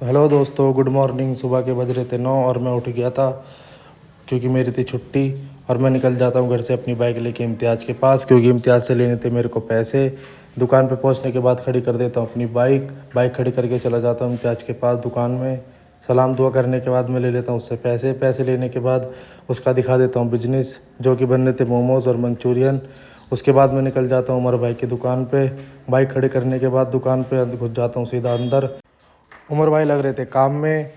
तो हेलो दोस्तों, good morning. सुबह के बज रहे थे 9 और मैं उठ गया था क्योंकि मेरी थी छुट्टी। और मैं निकल जाता हूँ घर से अपनी बाइक लेके इम्तियाज़ के पास, क्योंकि इम्तियाज़ से लेने थे मेरे को पैसे। दुकान पे पहुँचने के बाद खड़ी कर देता हूँ अपनी बाइक खड़ी करके चला जाता हूँ इम्तियाज़ के पास दुकान में। सलाम दुआ करने के बाद मैं ले लेता हूँ उससे पैसे लेने के बाद उसका दिखा देता हूँ बिजनेस, जो कि बनने थे मोमोज़ और मंचूरियन। उसके बाद मैं निकल जाता हूँ उमर भाई की दुकान पे। बाइक खड़ी करने के बाद दुकान पे घुस जाता हूँ सीधा अंदर। उमर भाई लग रहे थे काम में,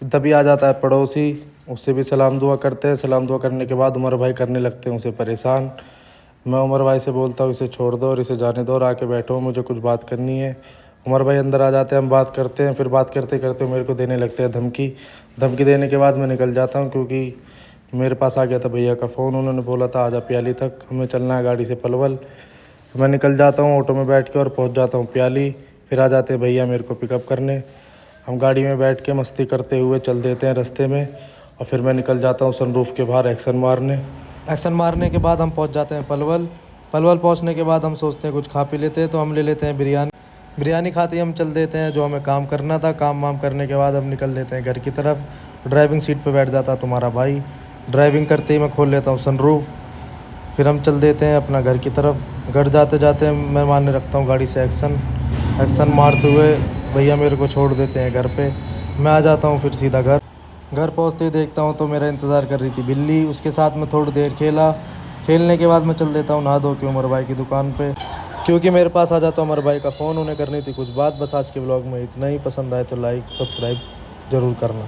तभी आ जाता है पड़ोसी, उससे भी सलाम दुआ करते हैं। सलाम दुआ करने के बाद उमर भाई करने लगते हैं उसे परेशान। मैं उमर भाई से बोलता हूँ इसे छोड़ दो और इसे जाने दो और आके बैठो, मुझे कुछ बात करनी है। उमर भाई अंदर आ जाते हैं, हम बात करते हैं। फिर बात करते करते मेरे को देने लगते हैं धमकी देने के बाद मैं निकल जाता हूँ, क्योंकि मेरे पास आ गया था भैया का फ़ोन। उन्होंने बोला था आजा प्याली तक, हमें चलना है गाड़ी से पलवल। मैं निकल जाता हूँ ऑटो में बैठ के और पहुँच जाता हूँ प्याली। फिर आ जाते हैं भैया मेरे को पिकअप करने। हम गाड़ी में बैठ के मस्ती करते हुए चल देते हैं रास्ते में। और फिर मैं निकल जाता हूँ सनरूफ़ के बाहर एक्शन मारने के बाद हम पहुँच जाते हैं पलवल पहुँचने के बाद हम सोचते हैं कुछ खा पी लेते हैं, तो हम ले लेते हैं बिरयानी खाते ही हम चल देते हैं जो हमें काम करना था। काम वाम करने के बाद हम निकल लेते हैं घर की तरफ। ड्राइविंग सीट पे बैठ जाता तुम्हारा भाई। ड्राइविंग करते ही मैं खोल लेता हूँ सनरूफ़। फिर हम चल देते हैं अपना घर की तरफ। घर जाते जाते मैं मारने रखता हूँ गाड़ी से एक्शन मारते हुए भैया मेरे को छोड़ देते हैं घर पे। मैं आ जाता हूँ फिर सीधा घर पहुँचते ही देखता हूँ तो मेरा इंतज़ार कर रही थी बिल्ली। उसके साथ में थोड़ी देर खेलने के बाद मैं चल देता हूँ नहा धो के उमर भाई की दुकान पे, क्योंकि मेरे पास आ जाता उमर भाई का फ़ोन। उन्हें करनी थी कुछ बात। बस आज के ब्लॉग में इतना ही। पसंद आए तो लाइक सब्सक्राइब ज़रूर करना।